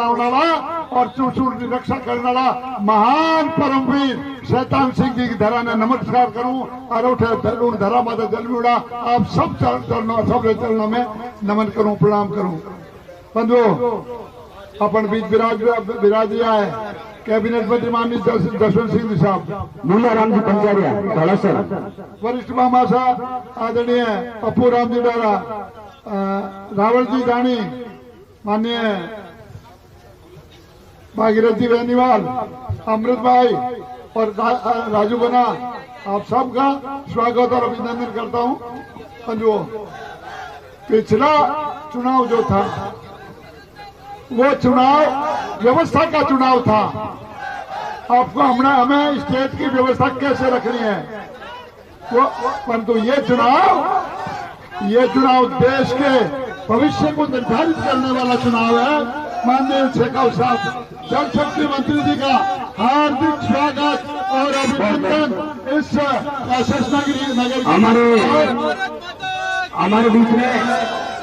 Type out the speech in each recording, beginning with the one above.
बनाने और चूचूर की रक्षा करने वाला महान परमवीर शैतान सिंह जी की धरा ने नमस्कार करूं और उठे धरा माता जन्मीड़ा आप सब चरणों में नमन करूं, प्रणाम करूं। बंधुओं, अपन बीच विराज है कैबिनेट मंत्री माननीय जसवंत सिंह साहब, मूलाराम जी पंचारिया धौलासर, वरिष्ठ महामासा आदरणीय पप्पू राम जी डारा, रावल जी दानी, माननीय भागीरथ जी बेनीवाल, अमृत भाई और राजू बना, आप सबका स्वागत और अभिनंदन करता हूं। बंधुओं, पिछला चुनाव जो था वो चुनाव व्यवस्था का चुनाव था। आपको हमें स्टेट की व्यवस्था कैसे रखनी है वो, परंतु ये चुनाव देश के भविष्य को निर्धारित करने वाला चुनाव है। माननीय शेखावत साहब, जल शक्ति मंत्री जी का हार्दिक स्वागत और अभिनंदन। इस नगर हमारे बीच में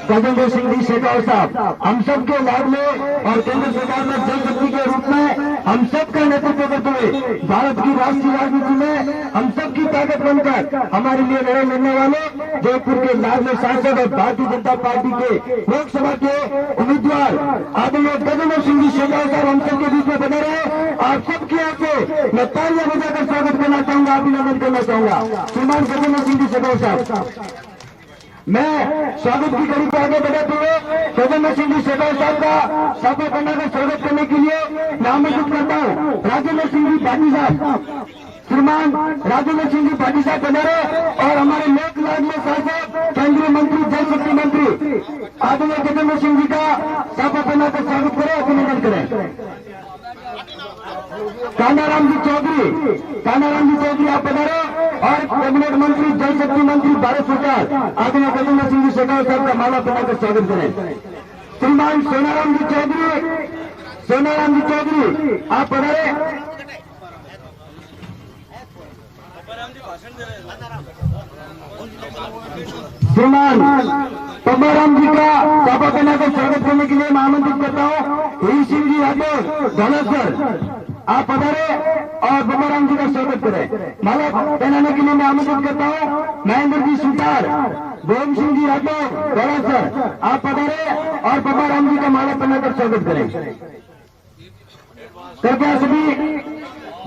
गजेंद्र सिंह जी शेखावत साहब, हम सब के लाभ में और केंद्र सरकार में जल शक्ति के रूप में हम सब का नेतृत्व करते हुए भारत की राष्ट्रीय राजनीति में हम सब की ताकत बनकर हमारे लिए लड़ने वाले जयपुर के लाडले सांसद और भारतीय जनता पार्टी के लोकसभा के उम्मीदवार आदरणीय गजेंद्र सिंह जी शेखावत साहब हम सब के बीच में बने रहे। आप सबकी ओर से मैं तालियां बजाकर स्वागत करना चाहूंगा, अभिनंदन करना चाहूंगा। श्रीमान गजेंद्र सिंह जी शेखावत साहब, मैं स्वागत की कड़ी को आगे बढ़ाते हुए गजेंद्र सिंह जी शेखावत साहब का सभा बनाकर स्वागत करने के लिए मैं आमंत्रित करता हूँ राजेंद्र सिंह जी पाटिल साहब। श्रीमान राजेंद्र सिंह जी पाटिल साहब बना रहे और हमारे लोक लाडले सांसद केंद्रीय मंत्री जल शक्ति मंत्री आदरणीय गजेंद्र सिंह जी का सभा बनाकर स्वागत करें, अभिनंदन करें। कानाराम जी चौधरी आप पधारे और कैबिनेट मंत्री जल शक्ति मंत्री भारत सरकार आदरणीय गजेंद्र सिंह जी शेखावत साहब का माला पहनाकर स्वागत करें। श्रीमान सोनाराम जी चौधरी आप पधारे। श्रीमान पब्बाराम जी का सभा पहनाकर स्वागत करने के लिए मैं आमंत्रित करता हूँ हीर सिंह जी राठौर धौलासर, आप पधारे और पब्बाराम जी का स्वागत करें। माला पहनाने के लिए मैं आमंत्रित करता हूँ महेंद्र जी सुतार, गोविंद सिंह जी राठौर धौलासर, आप पधारे और पब्बाराम जी का माला पहनाकर स्वागत करें। कृपया सभी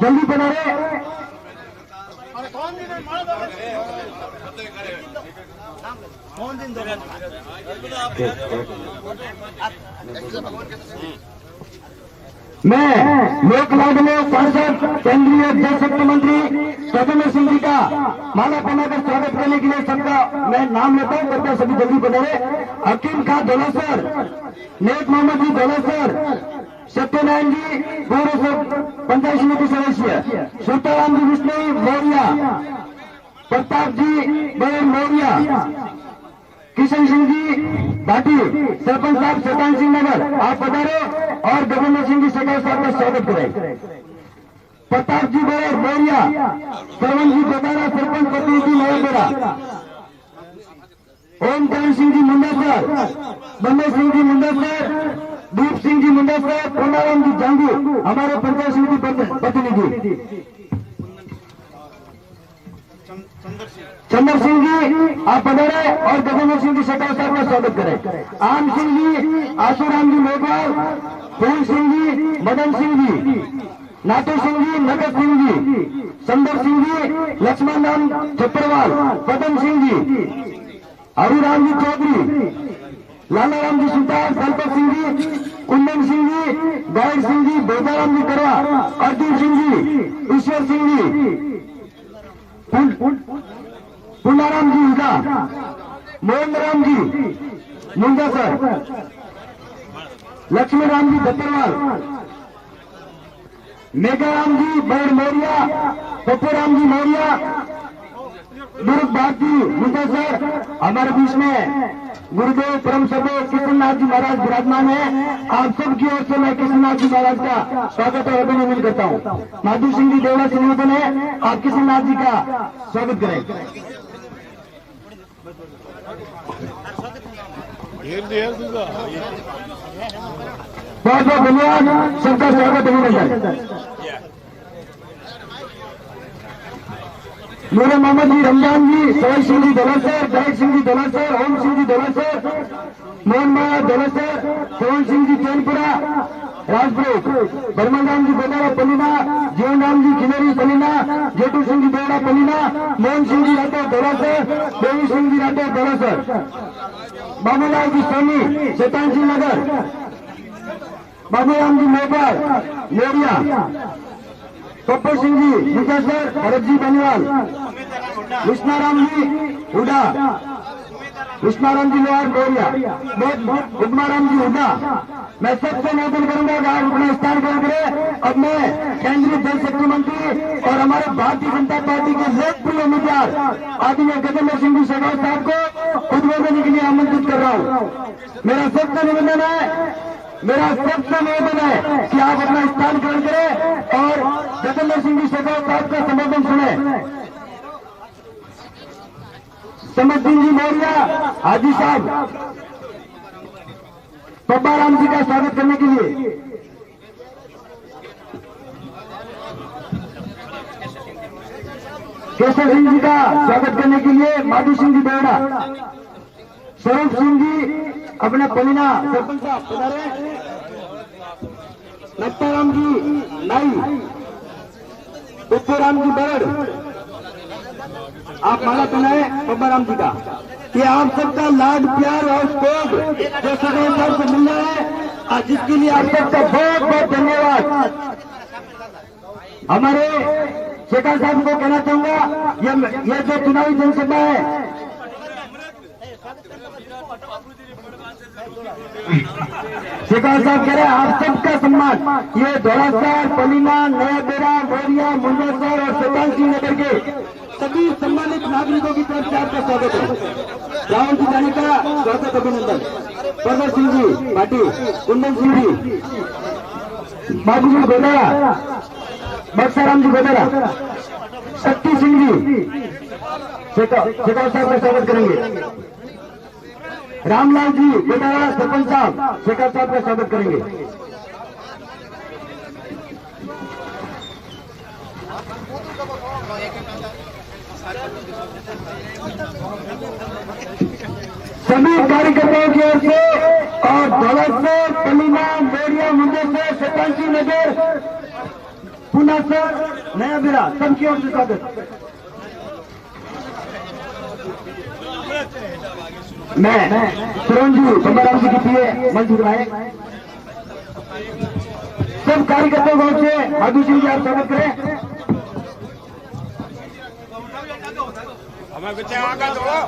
जल्दी पधारे। मैं लोक लाडले सांसद केंद्रीय जल शक्ति मंत्री गजेंद्र सिंह जी का माला पहनाकर स्वागत करने के लिए सबका मैं नाम लेता हूँ, कृपया सभी जल्दी पधारे। हकीम खां धौलासर, नेक मोहम्मद जी धौलासर, सत्यनारायण जी पूर्व पंचायत समिति सदस्य, सुताराम जी विष्णु मौर्या, प्रताप जी बड़े मौर्या, किशन सिंह जी भाटी, सरपंच साहब शैतान सिंह नगर, आप पधारे और गजेंद्र सिंह जी शेखावत साहब का स्वागत करें। प्रताप जी बड़े मौर्या, सरवन जी बदारा सरपंच प्रतिनिधि नवलपुरा, ओमकांत सिंह जी मुंडासर, बंदे सिंह जी मुंडासर, दीप सिंह जी मुंडासर, पूर्णाराम जी जांगी हमारे पंचायत समिति प्रतिनिधि, चंद्र सिंह जी आप पधारे और गजेंद्र सिंह जी शेखावत साहब का स्वागत करें। आम सिंह जी, आशुराम जी मेघवाल, फूल सिंह जी, मदन सिंह जी, नाटू सिंह जी, नगर सिंह जी, सुंदर सिंह जी, लक्ष्मण राम छत्रवाल, पदम सिंह जी, हरिराम जी चौधरी, लालाराम जी सुतार, दलपत सिंह जी, कुंदन सिंह जी, गायक सिंह जी, बेदाराम जी करवा, अर्जुन सिंह जी, ईश्वर सिंह जी, पुनाराम जी उदा, मोहन राम जी मुंडासर, लक्ष्मी राम जी दत्तरवाल, मेघाराम जी बैर मौर्या, पप्पूराम जी मौर्या, दुर्ग भारती मुंडासर। हमारे बीच में गुरुदेव परम सभ्य कृष्णनाथ जी महाराज विराजमान है। आप सबकी ओर से मैं कृष्णनाथ जी महाराज का स्वागत और अभिनंदन करता हूँ। माधु सिंह जी देवड़ा से निवेदन है आप कृष्णनाथ जी का स्वागत करें। बहुत बहुत धन्यवाद, सबका स्वागत अभिनंदन। मेरे मोहम्मद जी रमजान जी, सोहेल सिंह जी दौलसर, दयाल सिंह जी दौलसर, ओम सिंह जी दौलसर, मोहन माया दौलसर, पवन सिंह जी चैनपुरा राजपुर, बर्मन राम जी गोदारा पलीना, जीवन राम जी खिलेरी पलीना, जेटू सिंह जी देवड़ा पलीना, मोहन सिंह जी राठौर दौलसर, देवी सिंह जी राठौर दौलसर, बाबूलाल जी सोनी शैतान सिंह नगर, बाबूराम जी मोपाल मोरिया, पप्पू सिंह जी मुजस्सर, भरत जी बनिवाल, कृष्णाराम जी हुडा, कृष्णाराम जी लोहार गोरिया, उगमाराम जी हुडा। मैं सबसे निवेदन करूंगा कि आज अपना स्थान ग्रहण करें। अब मैं केंद्रीय जल शक्ति मंत्री और हमारे भारतीय जनता पार्टी के लोकप्रिय उम्मीदवार आदरणीय गजेंद्र सिंह जी शेखावत साहब को उद्बोधन के लिए आमंत्रित कर रहा हूं। मेरा सबसे निवेदन है कि आप अपना स्थान ग्रहण करें और गजेंद्र सिंह जी शेखावत साहब का संबोधन सुने। समद्दीन जी मौर्या हाजी साहब पब्बा राम जी का स्वागत करने के लिए, केशव सिंह जी का स्वागत करने के लिए, माधु सिंह जी बेड़ा, स्वरूप सिंह जी अपने पलीना सरपंच साहब, नत्ताराम जी नाई, उत्तराम जी बरड़, आप माला सुनाए पब्बा राम जी का। ये आप सबका लाड प्यार और स्पोर्ट जो शेखावत साहब को मिल रहा है, जिसके लिए आप सबका बहुत बहुत धन्यवाद। हमारे शेखावत साहब को कहना चाहूंगा, ये जो चुनावी जनसभा है, शेखावत साहब कह रहे हैं आप सबका सम्मान, ये धौलासर, पलीना, नया बेरा, मोरिया, मुंडेसर और शैतान सिंह नगर के सभी सम्मानित नागरिकों की तरफ से आपका स्वागत है। राहुल जी जाने का स्वागत अभिनंदन, प्रदर सिंह जी पाटिल, कुंदन सिंह जी, बाबू जी गोदारा, बक्साराम जी गोदारा, शक्ति सिंह जी शेखावत साहब का स्वागत करेंगे। रामलाल जी गोदारा सरपंच साहब शेखावत साहब का स्वागत करेंगे। सभी कार्यकर्ताओं की ओर से और दौलतपुर, पलीना, मोरिया, मुंडेसर, शैतान सिंह नगर, पुनासर, नया बिरा, सबकी ओर से स्वागत। मैं सुरन जी बम्बाराम जी की पिए मंच उठाए, सब कार्यकर्ताओं की ओर से माधु सिंह जी आप स्वागत करें।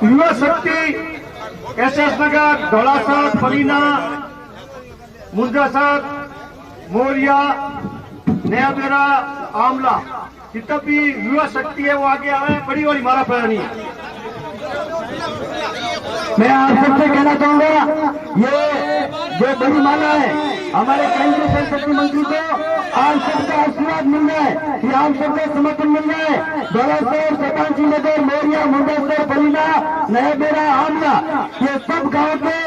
युवा शक्ति एसएस नगर, धौलासर, पलीना, मुंडेसर, मोरिया, नया बेरा, आमला, जितना भी युवा शक्ति है वो आगे आए, बड़ी बड़ी मारा फैलानी है। मैं आप सबसे कहना चाहूंगा, ये जो बड़ी माला है हमारे केंद्रीय जल शक्ति मंत्री को आप सबका आशीर्वाद मिल रहा है, कि आप सबका समर्थन मिल रहा है। धौलासर, शैतान सिंह नगर, मोरिया, मुंडेसर, पलीना, नया बेरा, आमला, ये सब गांव के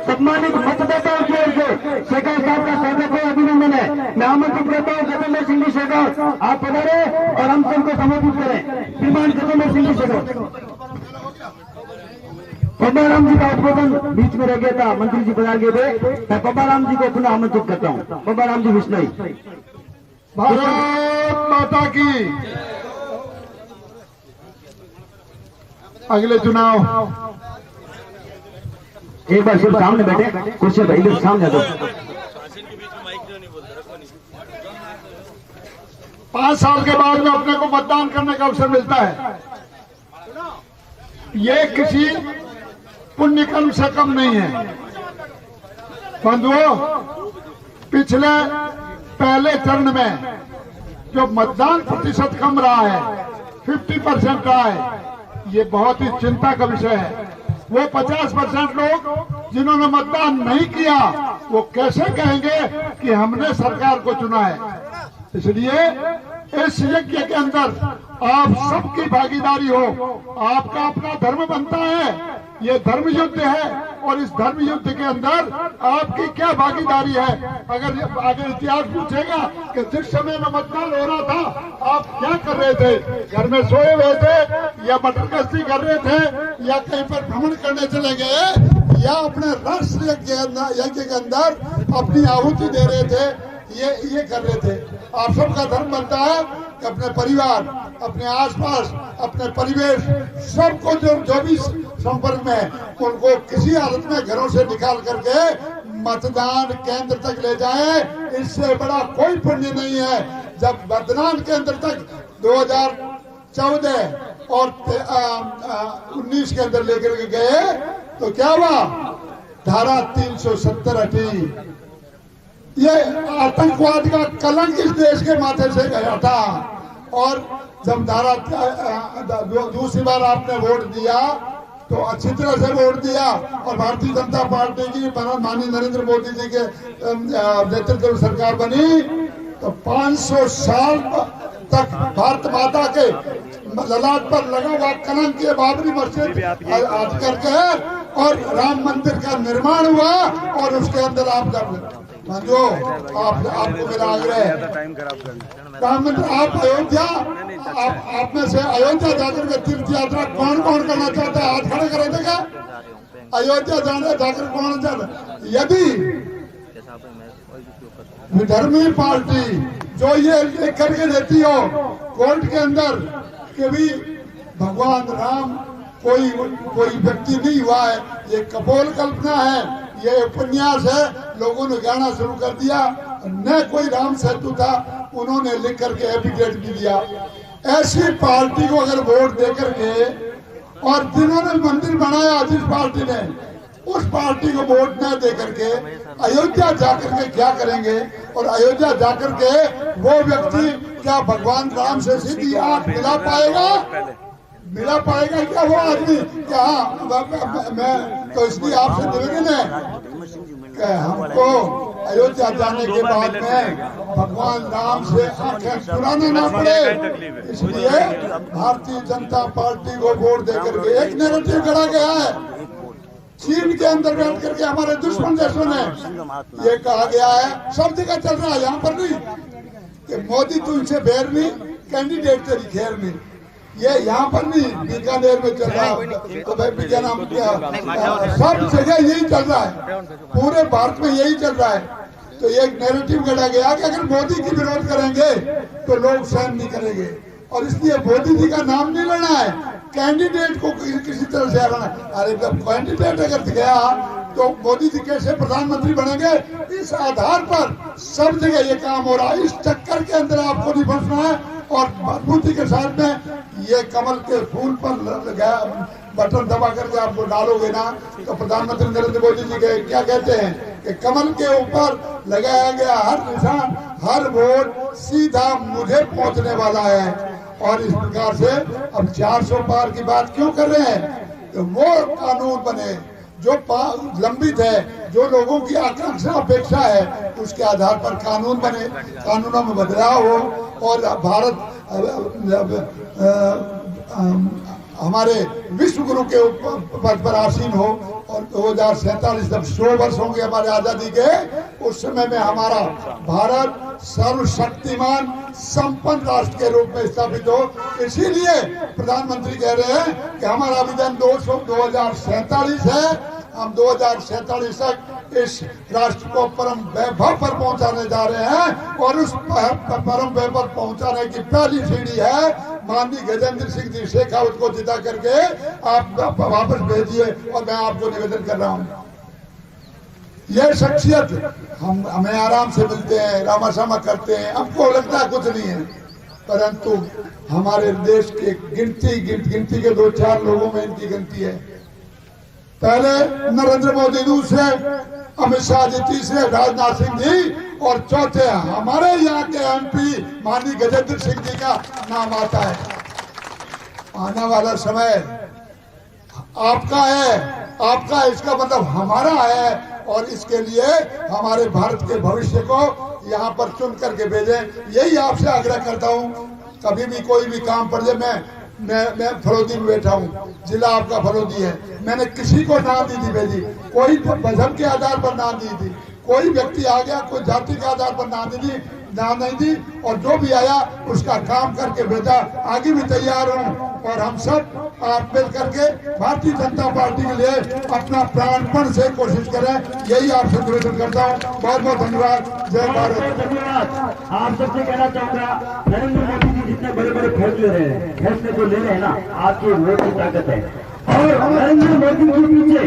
सम्मानित मतदाताओं की ओर से शेखावत साहब का स्वागत है, अभिनंदन है। मैं आमंत्रित करता हूँ गजेंद्र सिंह जी शेखावत, आप पधारे और हम सबको संबोधित करें। श्रीमान गजेंद्र सिंह जी शेखावत। पब्बा राम जी का उद्बोधन बीच में रह गया था, मंत्री जी पधार गए थे, मैं पब्बा राम जी को पुनः आमंत्रित करता हूँ। पब्बा राम जी विष्णु। भारत माता की। अगले चुनाव एक बार सिर्फ सामने बैठे, कुर्सी भाई इधर सामने दो। 5 साल के बाद में अपने को मतदान करने का अवसर मिलता है, ये किसी पुण्य कर्म से कम नहीं है। बंधुओं, पिछले पहले चरण में जो मतदान प्रतिशत कम रहा है, 50% रहा है, ये बहुत ही चिंता का विषय है। वो 50% लोग जिन्होंने मतदान नहीं किया, वो कैसे कहेंगे कि हमने सरकार को चुना है। इसलिए इस यज्ञ के अंदर आप सबकी भागीदारी हो। आपका अपना धर्म बनता है ये धर्म युद्ध है और इस धर्म युद्ध के अंदर आपकी क्या भागीदारी है? अगर इतिहास पूछेगा कि जिस समय में मतदान हो रहा था आप क्या कर रहे थे? घर में सोए हुए थे या मटर गश्ती कर रहे थे या कहीं पर भ्रमण करने चले गए या अपने राष्ट्र यज्ञ के अंदर अपनी आहुति दे रहे थे? ये कर रहे थे। आप सबका धर्म बनता है कि अपने परिवार, अपने आसपास, अपने परिवेश, सबको जो भी संपर्क में है उनको किसी हालत में घरों से निकाल करके मतदान केंद्र तक ले जाएं। इससे बड़ा कोई पुण्य नहीं है। जब मतदान केंद्र तक 2014 और 19 के अंदर लेकर के गए तो क्या हुआ? धारा 370 हटी। ये आतंकवाद का कलंक इस देश के माथे से गया था। और जब धारा दूसरी बार आपने वोट दिया तो अच्छी तरह से वोट दिया और भारतीय जनता पार्टी की माननीय नरेंद्र मोदी जी के नेतृत्व में सरकार बनी तो 500 साल तक भारत माता के ललाट पर लगा हुआ कलंक के बाबरी मस्जिद आज करके और राम मंदिर का निर्माण हुआ और उसके अंदर आप जो आपको मेरा आग्रह है प्रधानमंत्री आप अयोध्या आप में से अयोध्या जाकर के तीर्थ यात्रा कौन कौन करना चाहता है? हाथ खड़े करें क्या? अयोध्या जाकर कौन चाहता? यदि विधर्मी पार्टी जो ये लिख करके देती हो कोर्ट के अंदर कि भी भगवान राम कोई व्यक्ति नहीं हुआ है, ये कपोल कल्पना है, ये उपन्यास है, लोगों ने गाना शुरू कर दिया, न कोई राम सेतु था, उन्होंने लिख करके एफिडेविट भी दिया। ऐसी पार्टी को अगर वोट दे करके और जिन्होंने मंदिर बनाया जिस पार्टी ने उस पार्टी को वोट न दे करके अयोध्या जाकर के क्या करेंगे? और अयोध्या जाकर के वो व्यक्ति क्या भगवान राम से सीधी आंख मिला पाएगा क्या वो आदमी? क्या मैं तो इसलिए आपसे निवेदन है कि हमको अयोध्या जाने के बाद में भगवान राम से आंखें चुराना ना पड़े, इसलिए भारतीय जनता पार्टी को वोट देकर के एक नैरेटिव गढ़ा गया है। चीन के अंदर बैठ करके हमारे दुश्मन देशों ने ये कहा गया है, सब जगह चल रहा है, यहाँ पर नहीं, कि मोदी तुमसे बैर नहीं, कैंडिडेट तेरी खैर नहीं। ये यहाँ पर नहीं, बीकानेर में चल रहा है, तो भाई क्या नाम क्या, सब जगह यही चल रहा है, पूरे भारत में यही चल रहा है। तो ये एक नैरेटिव गढ़ा गया कि अगर मोदी की विरोध करेंगे तो लोग सहन नहीं करेंगे और इसलिए मोदी जी का नाम नहीं लेना है, कैंडिडेट को किसी तरह से हराना। अरे जब कैंडिडेट अगर गया तो मोदी जी कैसे प्रधानमंत्री बनेंगे? इस आधार पर सब जगह ये काम हो रहा है। इस चक्कर के अंदर आपको नहीं फंसना है और मजबूती के साथ में ये कमल के फूल पर बटन दबा करके आपको डालोगे ना तो प्रधानमंत्री नरेंद्र मोदी जी के क्या कहते हैं कि कमल के ऊपर लगाया गया हर निशान, हर वोट सीधा मुझे पहुंचने वाला है। और इस प्रकार से अब 400 पार की बात क्यों कर रहे हैं? तो वो कानून बने जो लंबित है, जो लोगों की आकांक्षा अपेक्षा है, उसके आधार पर कानून बने, कानूनों में बदलाव हो और भारत हमारे विश्व गुरु के पद पर आसीन हो। और 2047 जब 100 वर्ष होंगे हमारे आजादी के, उस समय में हमारा भारत सर्वशक्तिमान संपन्न राष्ट्र के रूप में स्थापित हो। इसीलिए प्रधानमंत्री कह रहे हैं कि हमारा विजन 2047 है। हम 2047 तक इस राष्ट्र को परम वैभव पर पहुंचाने जा रहे हैं और उस परम वैभव पहुंचाने की पहली सीढ़ी है माननीय गजेंद्र सिंह जी शेखावत को जिता करके आप वापस भेजिए। और मैं आपको निवेदन कर रहा हूँ, यह शख्सियत हमें आराम से मिलते हैं, रामासामा करते हैं, हमको लगता है कुछ नहीं है, परंतु हमारे देश के गिनती के 2-4 लोगों में इनकी गिनती है। पहले नरेंद्र मोदी, दूसरे अमित शाह जी, तीसरे राजनाथ सिंह जी और चौथे हमारे यहाँ के एमपी माननीय गजेंद्र सिंह जी का नाम आता है। आने वाला समय आपका है, आपका इसका मतलब हमारा है और इसके लिए हमारे भारत के भविष्य को यहाँ पर चुन करके भेजें। यही आपसे आग्रह करता हूँ। कभी भी कोई भी काम पड़ जाए, मैं मैं फरोदी में बैठा हूँ, जिला आपका फरोदी है। मैंने किसी को ना दी थी भेजी, कोई मजहब के आधार पर ना दी थी, कोई व्यक्ति आ गया कोई जाति के आधार पर ना दी थी, ना नहीं दी, और जो भी आया उसका काम करके भेजा। आगे भी तैयार हूँ और हम सब आप मिल करके भारतीय जनता पार्टी के लिए अपना प्राणपण से कोशिश करें, यही आपसे निवेदन करता हूँ। बहुत बहुत धन्यवाद। जय भारत। धन्यवाद। आप सबसे कहना चाहूंगा, नरेंद्र मोदी जी जितने बड़े बड़े फैसले जो ले रहे हैं ना, आपकी वोट की ताकत है। और नरेंद्र मोदी के पीछे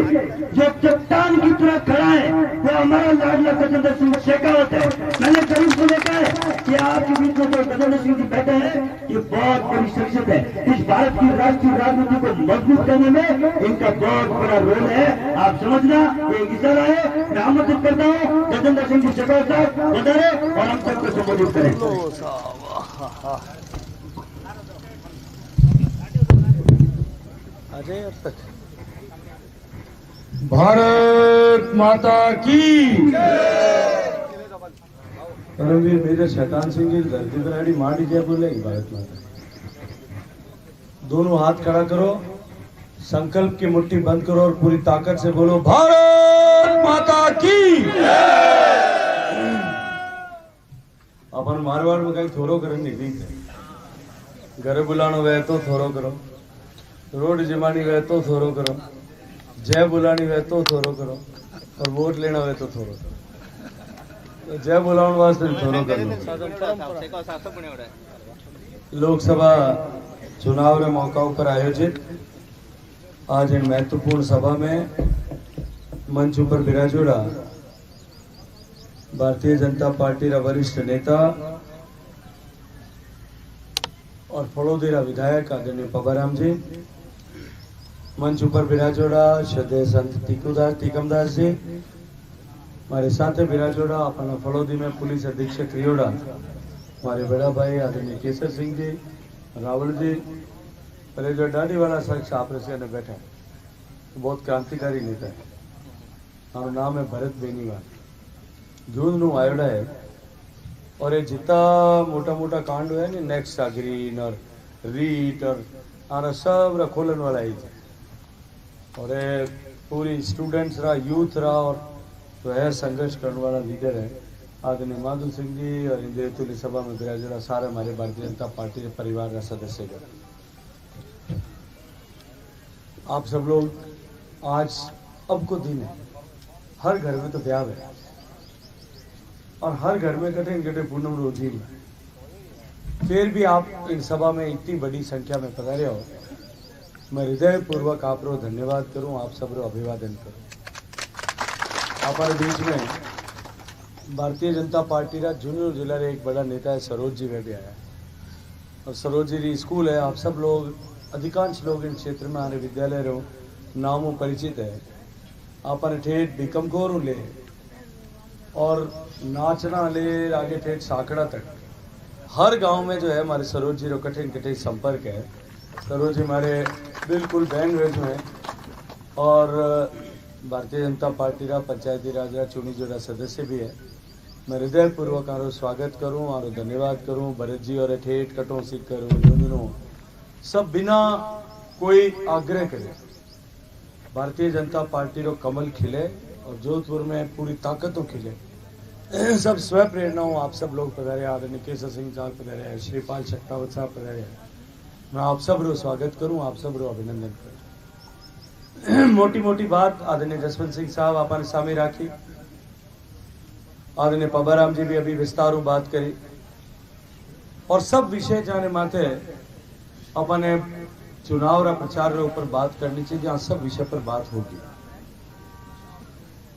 जो चट्टान की तरह खड़ा है वो हमारा लाडला गजेंद्र सिंह शेखावत है। मैंने करीब से देखा है कि आपके बीच में जो गजेंद्र सिंह जी बैठे हैं, ये बहुत बड़ी शख्सियत है। इस भारत की राष्ट्रीय राजनीति को मजबूत करने में इनका बहुत बड़ा रोल है। आप समझना, ये इशारा है। मैं आमंत्रित करता हूँ गजेंद्र सिंह जी शेखावत साहब बताए और हम सबको संबोधित करें। भारत माता की। परमवीर मेजर शैतान सिंह जी धरती पर आड़ी मार दीजिए, बोलेगी भारत माता। दोनों हाथ खड़ा करो, संकल्प की मुट्ठी बंद करो और पूरी ताकत से बोलो भारत माता की। अपन मारवाड़ में कहीं थोरो करने निकली थे, घर बुलानो वे तो थोरो करो, रोड जमानी वे तो थोरो करो, जय बुलानी वे तो थोरो करो, और वोट लेना वे तो थोरो करो। तो जय बुलाने वास्ते थोरो करो। लोकसभा चुनाव के मौका पर आयोजित आज इन महत्वपूर्ण सभा में मंच पर विराजोड़ा भारतीय जनता पार्टी का वरिष्ठ नेता और फड़ोदेरा विधायक आदरणीय पबाराम जी, मंच पर विराजोड़ा श्रद्धेय संत टीकमदास जी, हमारे साथ विराजोड़ा अपना फड़ोदी में पुलिस अधीक्षक रियोड़ा हमारे बड़ा भाई आदरणीय केसर सिंह जी, रावल जी, पहले जो दाढ़ी वाला शख्स आप ने बैठा है, बहुत क्रांतिकारी नेता है। हमारा नाम है भरत बेनीवाल, जून नु आयोड़ा है। और ये जितना मोटा मोटा कांड है ना, नेक्स्ट ग्रीन और रीट और आना सब खोलन वाला ही थे। और ये पूरी स्टूडेंट्स रहा, यूथ रहा, और जो है संघर्ष करने वाला लीडर है आदरणीय माधु सिंह जी। और इंद्र सभा में विराजोड़ा सारे हमारे भारतीय जनता पार्टी के परिवार का सदस्य गण। आप सब लोग आज अब को दिन है, हर घर में तो ब्याह है और हर घर में कठिन कठिन पूनम रोजी में, फिर भी आप इन सभा में इतनी बड़ी संख्या में पधारे हो, मैं हृदय पूर्वक आप रो धन्यवाद करूं, आप सब रो अभिवादन करूं। हमारे बीच में भारतीय जनता पार्टी का झुंझुनू जिला रे एक बड़ा नेता है सरोज जी वे भी आया, और सरोज जी स्कूल है। आप सब लोग, अधिकांश लोग इन क्षेत्र में हमारे विद्यालय रो नामों परिचित है। आपने ठेठ बीकमकोर ले और नाचना ले आगे ठेठ साकड़ा तक हर गांव में जो है हमारे सरोज जी रो कठिन कठिन संपर्क है। सरोज जी हमारे बिल्कुल बहन वेज में, और भारतीय जनता पार्टी का पंचायती राज चुनी जोड़ा सदस्य भी है। मैं हृदय पूर्वक आरो स्वागत करूं, आरो धन्यवाद करूं। भरत जी और ठेठ कटो सीख करूं झुंझुनू सब बिना कोई आग्रह करे भारतीय जनता पार्टी रो कमल खिले और जोधपुर में पूरी ताकतों खिले। सब स्व प्रेरणाओं आप सब लोग पधारे, आदरणीय केसर सिंह साहब पधारे, श्रीपाल शक्तावत साहब पधारे। मैं आप सब रो स्वागत करूं, आप सब रो अभिनंदन करूं। मोटी मोटी बात आदरणीय जसवंत सिंह साहब आपने सामने राखी, आदरणीय पबाराम जी भी अभी विस्तारू बात करी, और सब विषय जाने माथे अपने चुनाव रा प्रचार रे ऊपर बात करनी चाहिए, जहाँ सब विषय पर बात होगी।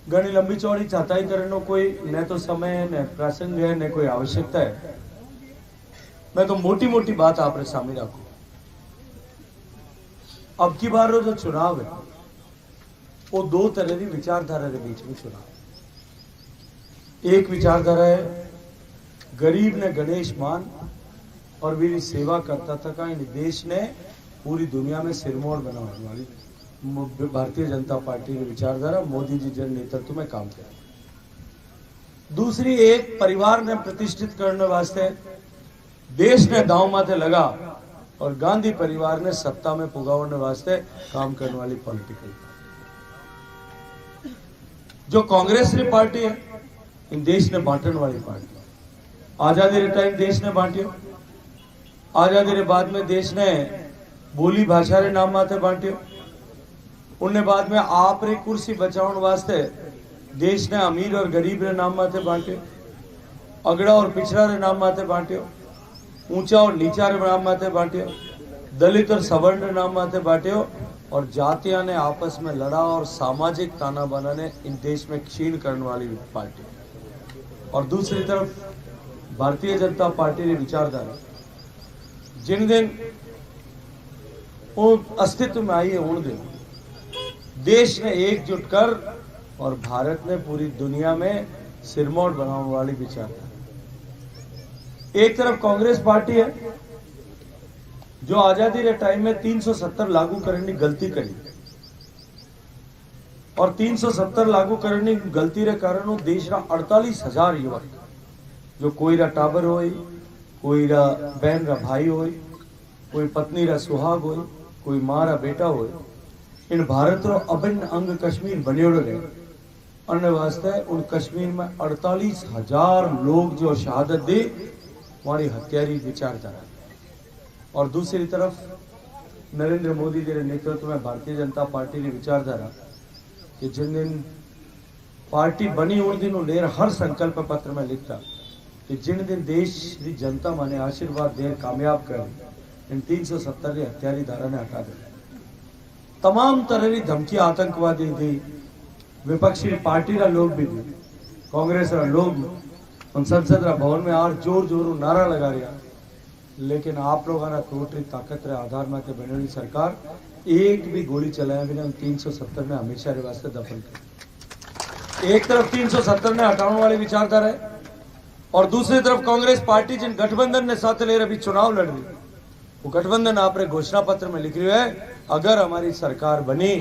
घनी लंबी चौड़ी छाताई करने कोई न तो समय न प्रसंग है न कोई आवश्यकता है। मैं तो मोटी मोटी बात आपने सामने रखू। अब की बार जो चुनाव है वो दो तरह की विचारधारा के बीच में चुनाव। एक विचारधारा है गरीब ने गणेश मान और मेरी सेवा करता था का इन देश ने पूरी दुनिया में सिरमौर बनाने वाली भारतीय जनता पार्टी की विचारधारा, मोदी जी जन नेतृत्व में काम करे। दूसरी एक परिवार ने प्रतिष्ठित करने वास्ते देश ने दांव माथे लगा और गांधी परिवार ने सत्ता में पुगावने वास्ते काम करने वाली पॉलिटिकल पार्टी। जो कांग्रेस की पार्टी है इन देश ने बांटने वाली पार्टी। आजादी के टाइम देश ने बांटियो, आजादी के बाद में देश ने बोली भाषा रे नाम माथे बांटियो, उनने बाद में आप रे कुर्सी बचाने वास्ते देश ने अमीर और गरीब रे नाम माथे बांटियो, अगड़ा और पिछड़ा रे नाम माथे बांटियो, ऊंचा और नीचा रे नाम माथे बांटियो, दलित और सवर्ण रे नाम माथे बांटियो और जातियां ने आपस में लड़ा और सामाजिक ताना बाना ने इन देश में क्षीण करने वाली पार्टी। और दूसरी तरफ भारतीय जनता पार्टी की विचारधारा जिन दिन वो अस्तित्व में आई है उन दिन देश ने एकजुट कर और भारत ने पूरी दुनिया में सिरमौर बनाने वाली विचारधारा। एक तरफ कांग्रेस पार्टी है जो आजादी के टाइम में 370 लागू करने की गलती करी और 370 लागू करने की गलती के कारण वो देश का 48,000 युवक जो कोई रा टाबर हो, कोई रा बहन रा भाई हो, कोई पत्नी रा सुहाग हो, कोई माँ रा बेटा हो, इन भारत रो अभिन्न अंग कश्मीर बनियोड़ गए। अन्य वास्ते उन कश्मीर में 48,000 लोग जो शहादत दी हमारी हत्यारी विचारधारा। और दूसरी तरफ नरेंद्र मोदी जी के नेतृत्व में भारतीय जनता पार्टी की विचारधारा कि जिन दिन पार्टी बनी उन दिन उन्हें हर संकल्प पत्र में लिखता कि जिन दिन देश की जनता माने आशीर्वाद दे कामयाब कर इन 370 की हत्यारी धारा ने हटा दे। तमाम तरह की धमकी आतंकवादी दी, विपक्षी पार्टी का लोग भी दी, कांग्रेस का लोग उन संसद रा भवन में आर जोर जोर नारा लगा रहा, लेकिन आप लोगों ने टोटली ताकत रे आधार में बनी सरकार एक भी गोली चलाया बिना 370 में हमेशा रे वास्ते दफन कर। एक तरफ 370 ने हटाने वाली विचारधारा है और दूसरी तरफ कांग्रेस पार्टी जिन गठबंधन ने साथ ले रही चुनाव लड़ रही, वो गठबंधन आपने घोषणा पत्र में लिख रही है अगर हमारी सरकार बनी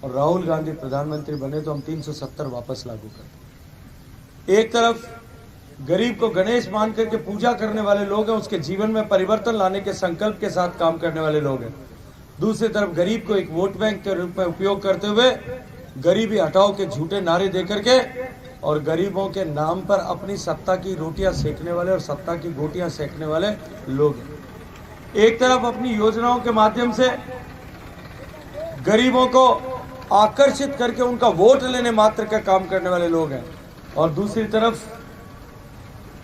और राहुल गांधी प्रधानमंत्री बने तो हम 370 वापस लागू करें। एक तरफ गरीब को गणेश मान करके पूजा करने वाले लोग हैं, उसके जीवन में परिवर्तन लाने के संकल्प के साथ काम करने वाले लोग हैं। दूसरी तरफ गरीब को एक वोट बैंक के रूप में उपयोग करते हुए गरीबी हटाओ के झूठे नारे दे करके और गरीबों के नाम पर अपनी सत्ता की रोटियां सेकने वाले और सत्ता की गोटियां सेकने वाले लोग हैं। एक तरफ अपनी योजनाओं के माध्यम से गरीबों को आकर्षित करके उनका वोट लेने मात्र का काम करने वाले लोग हैं और दूसरी तरफ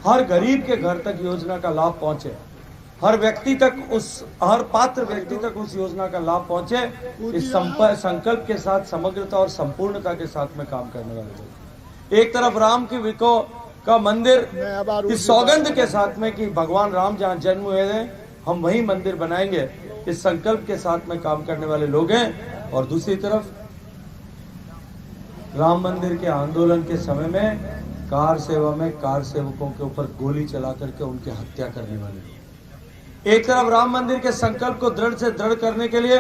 हर गरीब के घर तक योजना का लाभ पहुंचे, हर व्यक्ति तक हर पात्र व्यक्ति तक उस योजना का लाभ पहुंचे, इस संकल्प के साथ समग्रता और संपूर्णता के साथ में काम करने वाले लोग। एक तरफ राम की विको का मंदिर इस सौगंध के साथ में कि भगवान राम जहाँ जन्म हुए हैं हम वही मंदिर बनाएंगे, इस संकल्प के साथ में काम करने वाले लोग हैं। और दूसरी तरफ राम मंदिर के आंदोलन के समय में कार सेवा में कार सेवकों के ऊपर गोली चला करके उनकी हत्या करने वाले लोग। एक तरफ राम मंदिर के संकल्प को दृढ़ से दृढ़ करने के लिए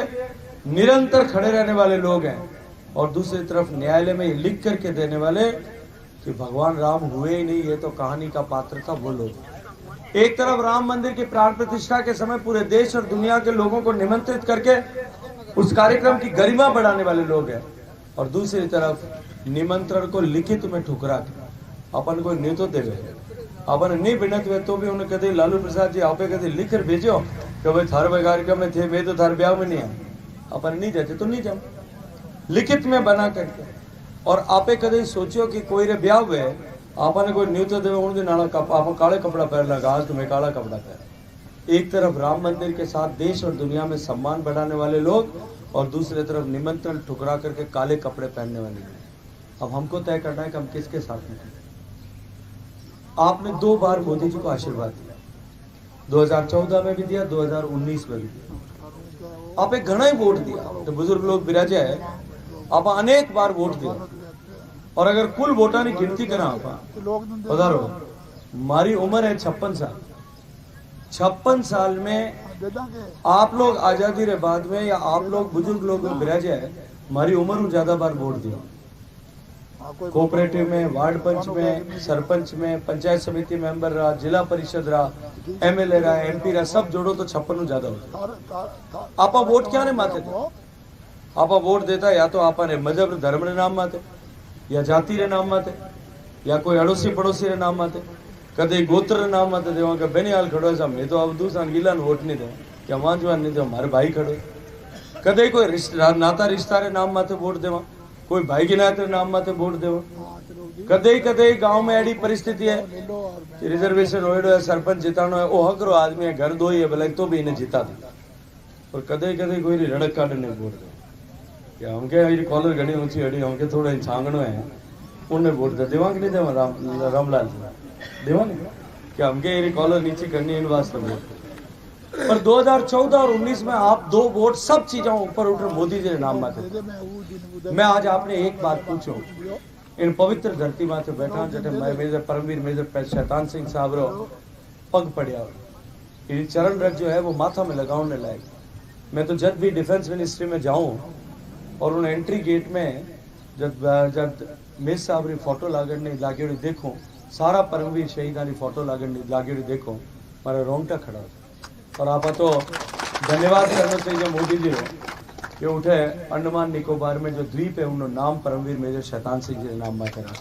निरंतर खड़े रहने वाले लोग हैं और दूसरी तरफ न्यायालय में लिख करके देने वाले कि भगवान राम हुए ही नहीं, ये तो कहानी का पात्र था वो लोग। एक तरफ राम मंदिर की प्राण प्रतिष्ठा के समय पूरे देश और दुनिया के लोगों को निमंत्रित करके उस कार्यक्रम की गरिमा बढ़ाने वाले लोग हैं और दूसरी तरफ निमंत्रण को लिखित में ठुकरा के अपन कोई नहीं तो देवे, अपन नहीं बिनत हुए तो भी उन्हें कहते लालू प्रसाद जी आपे कहते लिख कर भेजो कि भाई थारे कार्यक्रम में थे, मैं तो थारे ब्याह में नहीं आया, अपन नहीं जाते तो नहीं जाओ, लिखित में बना करके। और आपे कदे सोचो कि कोई रे ब्याह हुए आपने कोई न्यू तो देवे उन दिन आप काले कपड़ा पहन लगा, आज तुम्हें काला कपड़ा पहन। एक तरफ राम मंदिर के साथ देश और दुनिया में सम्मान बढ़ाने वाले लोग और दूसरी तरफ निमंत्रण ठुकरा करके काले कपड़े पहनने वाले लोग। अब हमको तय करना है कि हम किसके साथ में। आपने 2 बार मोदी जी को आशीर्वाद दिया, 2014 में भी दिया, 2019 में भी दिया। आप एक घना ही वोट दिया, तो बुजुर्ग लोग विराजे है, आप अनेक बार वोट दिया और अगर कुल वोटा की गिनती करा बता रो हमारी उम्र है 56 साल। 56 साल में आप लोग आजादी के बाद में या आप लोग बुजुर्ग लोग विराजे है, हमारी उम्र ज्यादा बार वोट दिया। कोऑपरेटिव में, वार्ड पंच में, सरपंच में, पंचायत समिति मेंबर रहा, जिला परिषद रहा, एमएलए रहा, एमपी रहा, सब जोड़ो तो 56 ज्यादा होता। आप वोट क्या ने माते थे? आप वोट देता या तो आपने मजहब धर्म रे नाम माते, या जाति रे नाम माते, या कोई अड़ोसी पड़ोसी रे नाम माते, कदे गोत्र रे नाम माते देवा के बेनियाल खड़ो है मैं तो अब दूसरा गीला वोट नहीं दूं, क्या वांजवान नहीं दूं, हमारे भाई खड़ो। कदे कोई रिश्ता नाता रिश्ता रे नाम माते वोट देवा, कोई भाई के नाते नाम माते वोट देवा। कदे कदे गांव में ऐसी परिस्थिति है कि रिजर्वेशन होएडो है, सरपंच जितानो है, ओ हकरो आदमी है, घर दो ही है भले तो भी इन्हें जिता दे। और कदे कदे कोई रड़क काटने वोट दे, क्या हमके कॉलर घड़ी ऊंची हड़ी हमके थोड़ा छांगनो है उन्हें वोट दे देवा कि नहीं देवा? रामलाल देवा नहीं क्या हमके ये कॉलर नीचे करनी इन वास्ते वोट। पर 2014 और 19 में आप 2 वोट सब चीजों ऊपर उठ रहे मोदी जी के नाम माते। मैं आज आपने एक बात पूछो, इन पवित्र धरती माथे बैठा जटे मेजर परमवीर मेजर शैतान सिंह साहब रो पग पड़िया, ये चरण रख जो है वो माथा में लगाने लायक। मैं तो जब भी डिफेंस मिनिस्ट्री में जाऊं और उन एंट्री गेट में जब मेज साहब री फोटो लागेड़ी देखो, सारा परमवीर शहीदां री फोटो लागेड़ी देखो, मारा रोंगटा खड़ा होता। और आप तो धन्यवाद करना चाहिए मोदी जी को, ये उठे अंडमान निकोबार में जो द्वीप है उन्होंने नाम परमवीर मेजर शैतान सिंह जी नाम में करा।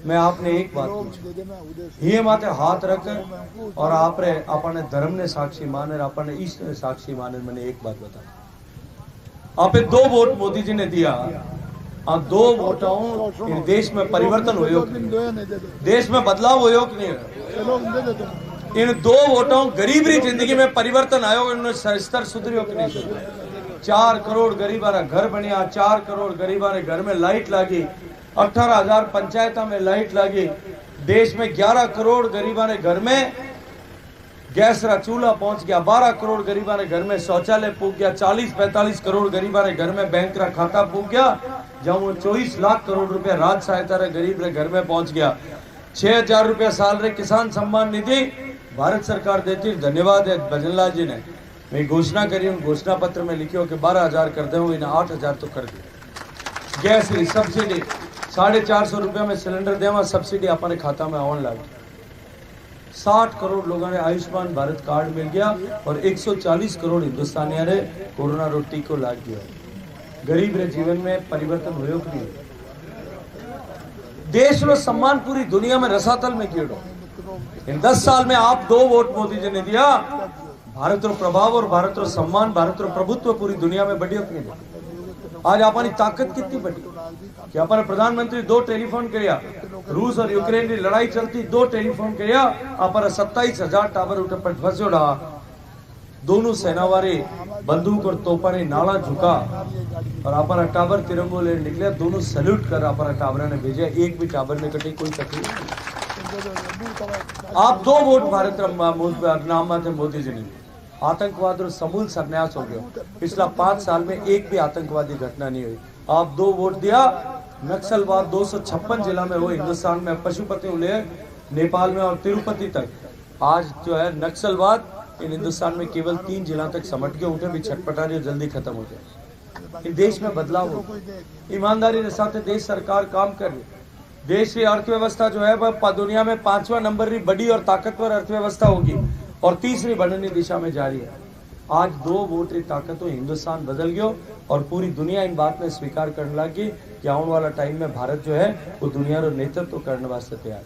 मैं आपने एक बात पूछी, ये माते हाथ रख और आपने अपने धर्म ने साक्षी माने, अपने इष्ट ने साक्षी माने। मैंने एक बात बता, आपने 2 वोट मोदी जी ने दिया, 2 वोटों देश में परिवर्तन हो, देश में बदलाव हो कि नहीं? इन 2 वोटों गरीबी जिंदगी में परिवर्तन आयो, इन्होंने स्तर सुधरियो कि नहीं? 4 करोड़ गरीबा घर बनिया, 4 करोड़ गरीबा घर में लाइट लागी, 18,000 पंचायतों में लाइट लगी, देश में 11 करोड़ गरीबा ने घर में गैस रा चूल्हा पहुंच गया, 12 करोड़ गरीबा ने घर में शौचालय पूग गया, 40-45 करोड़ गरीबा ने घर में बैंक रा खाता पूग गया, जहाँ 24 लाख करोड़ रुपया राज सहायता रे गरीब रे घर में पहुंच गया। 6,000 रुपया साल रे किसान सम्मान निधि भारत सरकार देती, धन्यवाद है भजनलाल जी ने। मैं घोषणा करी, घोषणा पत्र में लिखियो कि 12,000 कर दे, इन्हें 8,000 तो कर दिया। गैस री सब्सिडी 450 रुपया में सिलेंडर देवा, सब्सिडी अपने खाता में आवन लगी। 60 करोड़ लोगों ने आयुष्मान भारत कार्ड मिल गया और 140 करोड़ हिंदुस्तानियों ने कोरोना रो टीको लाग गया। गरीब रे जीवन में परिवर्तन हुए कि नहीं? देश रो सम्मान पूरी दुनिया में रसातल में कीड़ो। इन 10 साल में आप 2 वोट मोदी जी ने दिया, भारत रो प्रभाव और भारत रो सम्मान, भारत रो प्रभुत्व पूरी दुनिया में बढ़ियो कि नहीं? आज अपनी ताकत कितनी बढ़ी कि अपने प्रधानमंत्री 2 टेलीफोन किया, रूस और यूक्रेन की लड़ाई चलती 2 टेलीफोन किया, अपना 27,000 टावर उठे पर फंसोड़ा, दोनों सेना वाले बंदूक और तोपा ने नाला झुका और अपना टावर तिरंगो ले निकले, दोनों सैल्यूट कर अपना टावर ने भेजा, एक भी टावर ने कटी, कोई तकलीफ नहीं। आप 2 वोट भारत नाम थे मोदी जी ने। आतंकवाद और समूल संन्यास हो गया। पिछला 5 साल में एक भी आतंकवादी घटना नहीं हुई। आप 2 वोट दिया, नक्सलवाद 256 जिला में हुए, हिंदुस्तान में पशुपति ले नेपाल में और तिरुपति तक। आज जो है नक्सलवाद इन हिंदुस्तान में केवल 3 जिला तक समट के उठे भी छटपटा रही, जल्दी खत्म हो जाए। इन देश में बदलाव हो, ईमानदारी के साथ देश सरकार काम कर रही। देश की अर्थव्यवस्था जो है वह दुनिया में 5वां नंबर की बड़ी और ताकतवर अर्थव्यवस्था होगी और 3री बढ़ने की दिशा में जा रही है। आज 2 वोट की ताकत तो हिंदुस्तान बदल गयो और पूरी दुनिया इन बात में स्वीकार करने लगी कि आने वाला टाइम में भारत जो है वो दुनिया रो नेतृत्व करने वास्ते तैयार।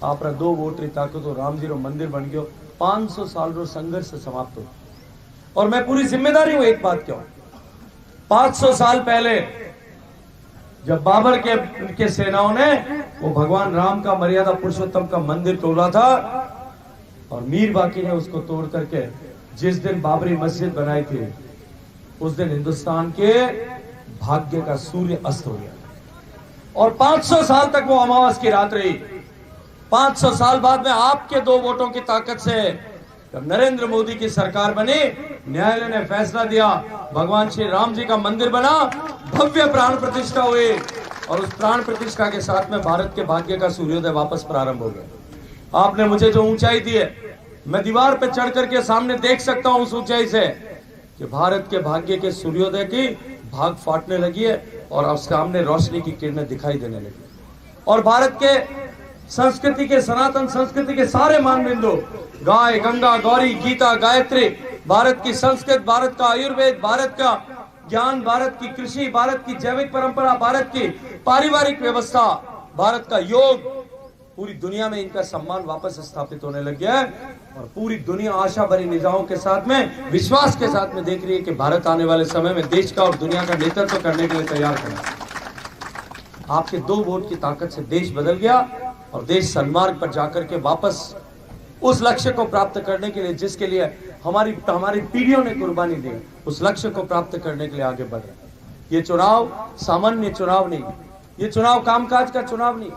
आप 2 वोट की ताकत तो राम जी रो मंदिर बन गयो, 500 साल रो संघर्ष से समाप्त हो। और मैं पूरी जिम्मेदारी हूं एक बात क्यों, 500 साल पहले जब बाबर के सेनाओं ने वो भगवान राम का मर्यादा पुरुषोत्तम का मंदिर तोड़ा था और मीर बाकी ने उसको तोड़ करके जिस दिन बाबरी मस्जिद बनाई थी उस दिन हिंदुस्तान के भाग्य का सूर्य अस्त हो गया और 500 साल तक वो अमावस की रात रही। 500 साल बाद में आपके 2 वोटों की ताकत से जब नरेंद्र मोदी की सरकार बनी, न्यायालय ने फैसला दिया, भगवान श्री राम जी का मंदिर बना, भव्य प्राण प्रतिष्ठा हुई और उस प्राण प्रतिष्ठा के साथ में भारत के भाग्य का सूर्योदय वापस प्रारंभ हो गया। आपने मुझे जो ऊंचाई दी है, मैं दीवार पर चढ़ करके सामने देख सकता हूं उस ऊंचाई से कि भारत के भाग्य के सूर्योदय की भाग फाटने लगी है और अब सामने रोशनी की किरणें दिखाई देने लगी। और भारत के संस्कृति के, सनातन संस्कृति के सारे मानबिंदु, गाय, गंगा, गौरी, गीता, गायत्री, भारत की संस्कृत, भारत का आयुर्वेद, भारत का ज्ञान, भारत की कृषि, भारत की जैविक परंपरा, भारत की पारिवारिक व्यवस्था, भारत का योग, पूरी दुनिया में इनका सम्मान वापस स्थापित होने लग गया है। और पूरी दुनिया आशा भरी निगाहों के साथ में, विश्वास के साथ में देख रही है कि भारत आने वाले समय में देश का और दुनिया का नेतृत्व करने के लिए तैयार है। आपके 2 वोट की ताकत से देश बदल गया और देश सन्मार्ग पर जाकर के वापस उस लक्ष्य को प्राप्त करने के लिए, जिसके लिए हमारी पीढ़ियों ने कुर्बानी दी, उस लक्ष्य को प्राप्त करने के लिए आगे बढ़ रहे हैं। ये चुनाव सामान्य चुनाव नहीं, ये चुनाव कामकाज का चुनाव नहीं,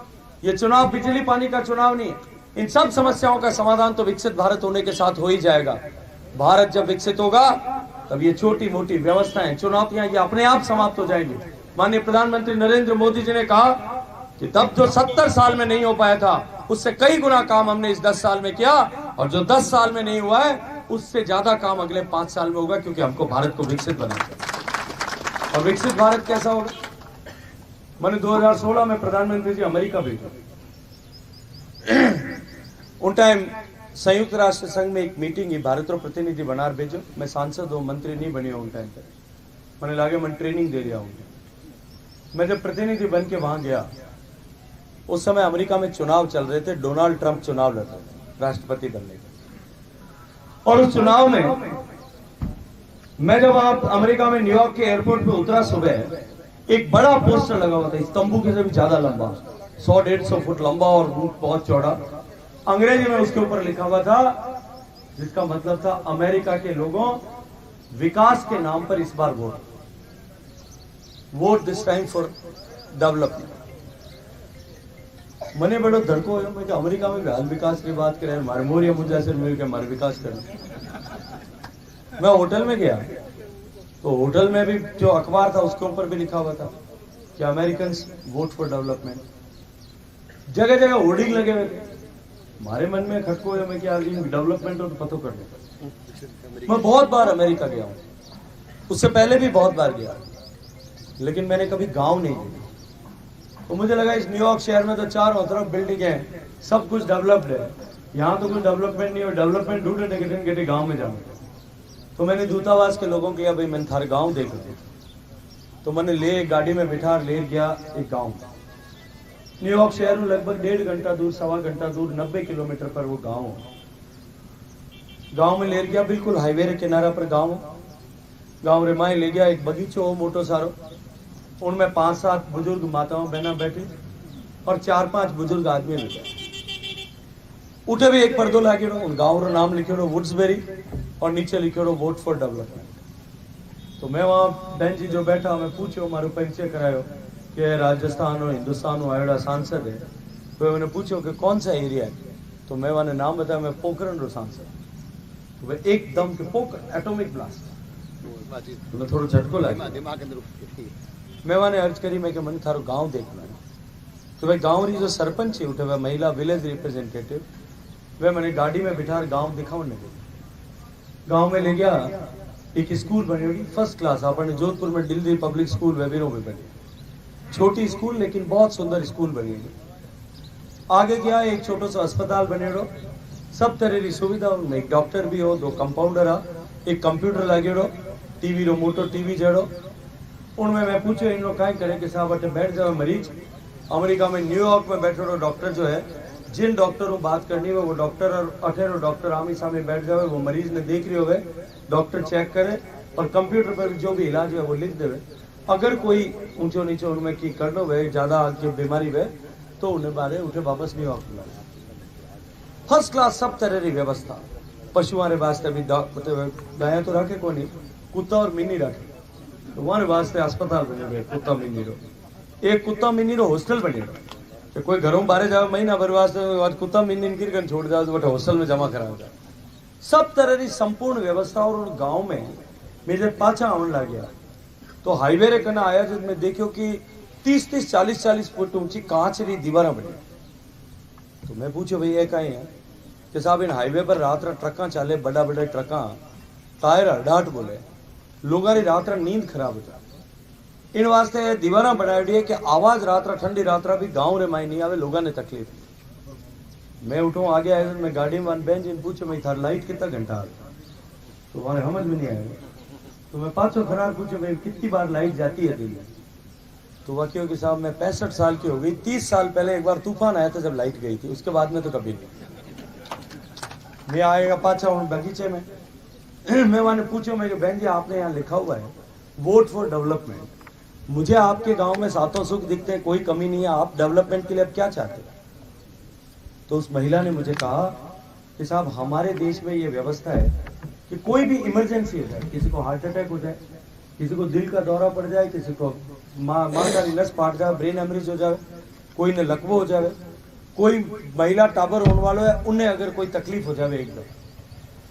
ये चुनाव बिजली पानी का चुनाव नहीं। इन सब समस्याओं का समाधान तो विकसित भारत होने के साथ हो ही जाएगा। भारत जब विकसित होगा तब ये छोटी मोटी व्यवस्थाएं, चुनौतियां ये अपने आप समाप्त हो जाएंगी। माननीय प्रधानमंत्री नरेंद्र मोदी जी ने कहा कि तब जो 70 साल में नहीं हो पाया था, उससे कई गुना काम हमने इस 10 साल में किया, और जो 10 साल में नहीं हुआ है उससे ज्यादा काम अगले 5 साल में होगा, क्योंकि हमको भारत को विकसित बनाना है। और विकसित भारत कैसा होगा? मैंने 2016 में प्रधानमंत्री जी अमेरिका भेजा। उन टाइम संयुक्त राष्ट्र संघ में एक मीटिंग ही, भारत रो प्रतिनिधि बनार भेजो। मैं सांसद हूँ, मंत्री नहीं बनी हूँ उन टाइम पे। मैंने लागे मैं ट्रेनिंग दे रहा हूँ। मैं जब प्रतिनिधि बन के वहां गया, उस समय अमेरिका में चुनाव चल रहे थे, डोनाल्ड ट्रंप चुनाव लड़ रहे थे राष्ट्रपति बनने के। और उस चुनाव में मैं जब वहां अमेरिका में न्यूयॉर्क के एयरपोर्ट पे उतरा, सुबह एक बड़ा पोस्टर लगा हुआ था, इस तंबू के से भी ज्यादा लंबा, 100-150 फुट लंबा और रूट बहुत चौड़ा। अंग्रेजी में उसके ऊपर लिखा हुआ था, जिसका मतलब था अमेरिका के लोगों, विकास के नाम पर इस बार vote this time for development. मने बड़ो धड़को है, मैं अमेरिका में हाल विकास की बात करें, हमारे मोरिया मुझे से मिलकर हमारे विकास करें। मैं होटल में गया तो होटल में भी जो अखबार था उसके ऊपर भी लिखा हुआ था कि अमेरिकन वोट फॉर डेवलपमेंट। जगह जगह होर्डिंग लगे हुए थे। हमारे मन में खटको है, मैं क्या डेवलपमेंट हो तो पता कर ले। मैं बहुत बार अमेरिका गया हूँ, उससे पहले भी बहुत बार गया, लेकिन मैंने कभी गांव नहीं देखा। तो मुझे लगा इस न्यूयॉर्क शहर में तो चारों तरफ बिल्डिंग है, सब कुछ डेवलप्ड है, यहाँ तो कुछ डेवलपमेंट नहीं हो। डेवलपमेंट ढूंढे के गाँव में जाऊँ। तो मैंने दूतावास के लोगों को किया, भाई मैंने थारे गांव देख लिया। तो मैंने ले गाड़ी में बिठा ले गया एक गांव। न्यूयॉर्क शहर में लगभग 1.5 घंटा दूर, 1.25 घंटा दूर, 90 किलोमीटर पर वो गांव। गांव में ले गया, बिल्कुल हाईवे रे किनारा पर गांव। गांव रे माए ले गया एक बगीचो हो मोटो सारो, उनमें 5-7 बुजुर्ग माताओं बहना बैठी और 4-5 बुजुर्ग आदमी बैठे। उठे भी एक पर्दो लागे, उन गांव रो नाम लिखे वुड्सबेरी और नीचे लिखे वोट फॉर डेवलपमेंट। तो मैं वहां बहन जी जो बैठा, मैं पूछो, मारो परिचय करायो कि राजस्थान और हिंदुस्तान में आयोड़ा सांसद है। तो मैंने पूछो कि कौन सा एरिया है, तो मैं वहां नाम बताया, मैं पोखरण रो सांसद। तो वह एकदम के पोखरण एटॉमिक ब्लास्ट, तो मैं थोड़ा झटको लगा। मैं वहां अर्ज करी, मैं कि मन थारो गांव देखना है। तो वह गांव री जो सरपंच है उठे, वह महिला विलेज रिप्रेजेंटेटिव, वह मैंने गाड़ी में बिठा गांव दिखाने लगे। गांव में ले गया, एक स्कूल बनी हुई फर्स्ट क्लास, अपने जोधपुर में दिल्ली पब्लिक स्कूल वेबिरो में बनी, छोटी स्कूल लेकिन बहुत सुंदर स्कूल बनी हुई। आगे गया, एक छोटा सा अस्पताल बने रो, सब तरह की सुविधा उनमें, एक डॉक्टर भी हो, 2 कंपाउंडर आ, एक कंप्यूटर लगे रो, टीवी रो मोटो टीवी जड़ो। उनमें मैं पूछो इन लोग क्या करे कि साहब अटे बैठ जाओ मरीज। अमेरिका में न्यूयॉर्क में बैठे रो डॉक्टर जो है, जिन डॉक्टरों बात करनी है वो डॉक्टर और 18 डॉक्टर आमी सामने बैठ जावे, वो मरीज ने देख रहे हो, डॉक्टर चेक करे और कंप्यूटर पर जो भी इलाज है वो लिख देवे। अगर कोई ऊंचो नीचो उनमें की कर लो वे ज्यादा आगे बीमारी वे, तो उन्हें बारे उठे वापस न्यूयॉर्क बुला। फर्स्ट क्लास सब तरह की व्यवस्था। पशुओं वास्ते भी गाया तो रखे को नहीं, कुत्ता और मिनी रखे, तो वहां वास्ते अस्पताल बने हुए कुत्ता मिनी रो, एक कुत्ता मिनी रो हॉस्टल बने रो। तो कोई घरों बाहर जाओ महीना भर वास्ते कुत्ता मिनी गिर कर छोड़ जाओ तो हॉस्टल में जमा करा जाए। सब तरह की संपूर्ण व्यवस्था। और गांव में मेरे पाछा आने लग गया तो हाईवे रे कना आया, जिसमें देखियो कि 30-30, 40-40 फुट ऊंची कांच री दीवार बनी। तो मैं पूछो भाई ये कहीं है कि साहब इन हाईवे पर रात ट्रका चले, बड़ा बड़ा ट्रका, टायर हड़ाट बोले, लोगों की रात नींद खराब हो जाए। इन वास्ते दीवाना बनाई है कि आवाज रात ठंडी रात भी गाँव रे माई नहीं आवे, लोगों ने तकलीफ। मैं उठूँ आगे आए, मैं गाड़ी में बहन जी पूछो मैं थार लाइट कितना घंटा आ तो हमारे समझ में नहीं आएगा। तो मैं 500 खरार पूछो भाई कितनी बार लाइट जाती है दिन में। तो वाक्यों के साहब मैं 65 साल की हो गई, 30 साल पहले एक बार तूफान आया था जब लाइट गई थी, उसके बाद में तो कभी नहीं। मैं आएगा पाछा हूँ बगीचे में मैं मैंने पूछो मैं बहन जी आपने यहाँ लिखा हुआ है वोट फॉर डेवलपमेंट, मुझे आपके गांव में सातों सुख दिखते हैं, कोई कमी नहीं है, आप डेवलपमेंट के लिए अब क्या चाहते हैं? तो उस महिला ने मुझे कहा कि साहब हमारे देश में ये व्यवस्था है कि कोई भी इमरजेंसी हो जाए, किसी को हार्ट अटैक हो जाए, किसी को दिल का दौरा पड़ जाए, किसी को माँ का नस फाट जाए, ब्रेन हेमरेज हो जाए, कोई ने लकवो हो जाए, कोई महिला टाबर होने वालों है उन्हें अगर कोई तकलीफ हो जाए एकदम,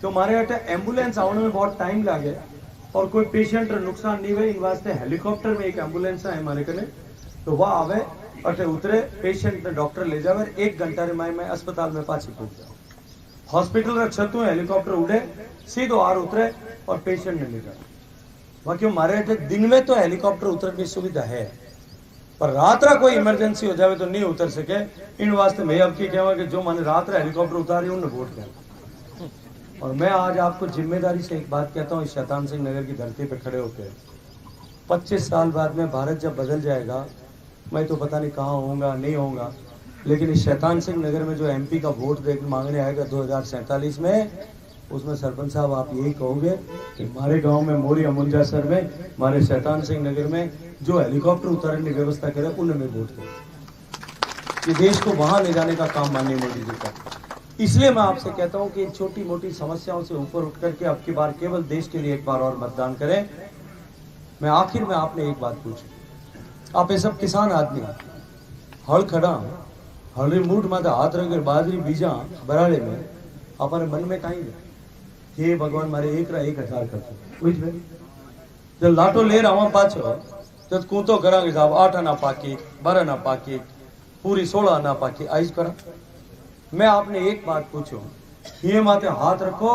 तो हमारे अटे एम्बुलेंस आने में बहुत टाइम लगे और कोई पेशेंट नुकसान नहीं हुए, इन वास्ते हेलीकॉप्टर में एक एम्बुलेंस है हमारे कने, तो वह आवे अटे उतरे, पेशेंट ने डॉक्टर ले जावे, 1 घंटा रे मैं अस्पताल में पाछी पहुंच जाऊं। हॉस्पिटल रा छतों हेलीकॉप्टर उड़े सीधो आर उतरे और पेशेंट ने ले जाए। बाकी हमारे अटे दिन में तो हेलीकॉप्टर उतरने की सुविधा है, पर रात रा कोई इमरजेंसी हो जाए तो नहीं उतर सके। इन वास्ते मैं अब की कहवा कि जो मैंने रात रा हेलीकॉप्टर उतारी उन्हें वोट किया। और मैं आज आपको जिम्मेदारी से एक बात कहता हूँ, इस शैतान सिंह नगर की धरती पे खड़े होकर 25 साल बाद में भारत जब बदल जाएगा, मैं तो पता नहीं कहाँ होऊंगा नहीं होऊंगा, लेकिन इस शैतान सिंह नगर में जो एमपी का वोट मांगने आएगा 2047 में, उसमें सरपंच साहब आप यही कहोगे कि हमारे गांव में मोरी अमुंजा सर में, हमारे शैतान सिंह नगर में जो हेलीकॉप्टर उतारने की व्यवस्था करे उन्हें मैं वोट दूँ। ये देश को वहां ले जाने का काम माननीय मोदी जी का। इसलिए मैं आपसे कहता हूं कि इन छोटी मोटी समस्याओं से ऊपर उठ करके अब की बार केवल देश के लिए एक बार और मतदान करें। मैं आखिर में आपने एक बात पूछी, आप ये सब किसान आदमी हल खड़ा हल मूठ माता हाथ रंग बाजरी बीजा बराड़े में अपने मन में कहीं हे भगवान मारे 1,000 कर जब लाटो ले रहा हूं पाछो जब कूतो करा साहब 8 आना पाकी 12 आना पाकी पूरी 16 आना पाकी आइज करा। मैं आपने एक बात पूछो, ये माते हाथ रखो,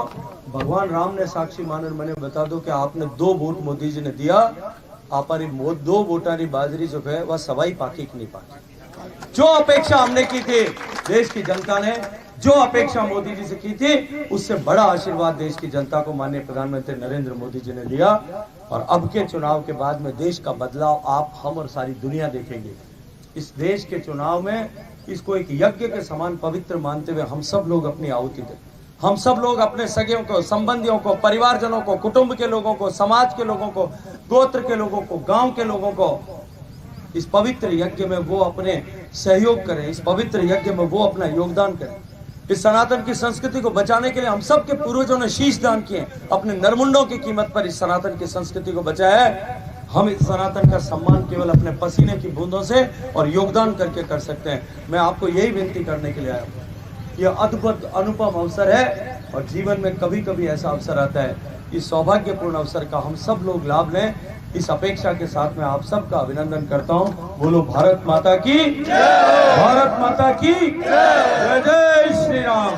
भगवान राम ने साक्षी मानर मैंने बता दो कि आपने 2 वोट मोदी जी ने दिया, आपरी 2 वोटारी बाजरी जो है वह सवाई पाकी की नहीं पाकी। जो अपेक्षा हमने की थी देश की जनता ने, जो अपेक्षा मोदी जी से की थी, उससे बड़ा आशीर्वाद देश की जनता को माननीय प्रधानमंत्री नरेंद्र मोदी जी ने दिया। और अब के चुनाव के बाद में देश का बदलाव आप, हम और सारी दुनिया देखेंगे। इस देश के चुनाव में इसको एक यज्ञ के समान पवित्र मानते हुए हम सब लोग अपनी आहुति दें। हम सब लोग अपने सगे को, संबंधियों को, परिवारजनों को, कुटुंब के लोगों को, समाज के लोगों को, गोत्र के लोगों को, गांव के लोगों को इस पवित्र यज्ञ में वो अपने सहयोग करें, इस पवित्र यज्ञ में वो अपना योगदान करें। इस सनातन की संस्कृति को बचाने के लिए हम सब के पूर्वजों ने शीश दान किए, अपने नरमुंडों की कीमत पर इस सनातन की संस्कृति को बचाया है। हम इस सनातन का सम्मान केवल अपने पसीने की बूंदों से और योगदान करके कर सकते हैं। मैं आपको यही विनती करने के लिए आया हूँ। यह अद्भुत अनुपम अवसर है और जीवन में कभी कभी ऐसा अवसर आता है। इस सौभाग्यपूर्ण अवसर का हम सब लोग लाभ लें, इस अपेक्षा के साथ मैं आप सबका अभिनंदन करता हूँ। बोलो भारत माता की जय, भारत माता की जय, जय श्री राम।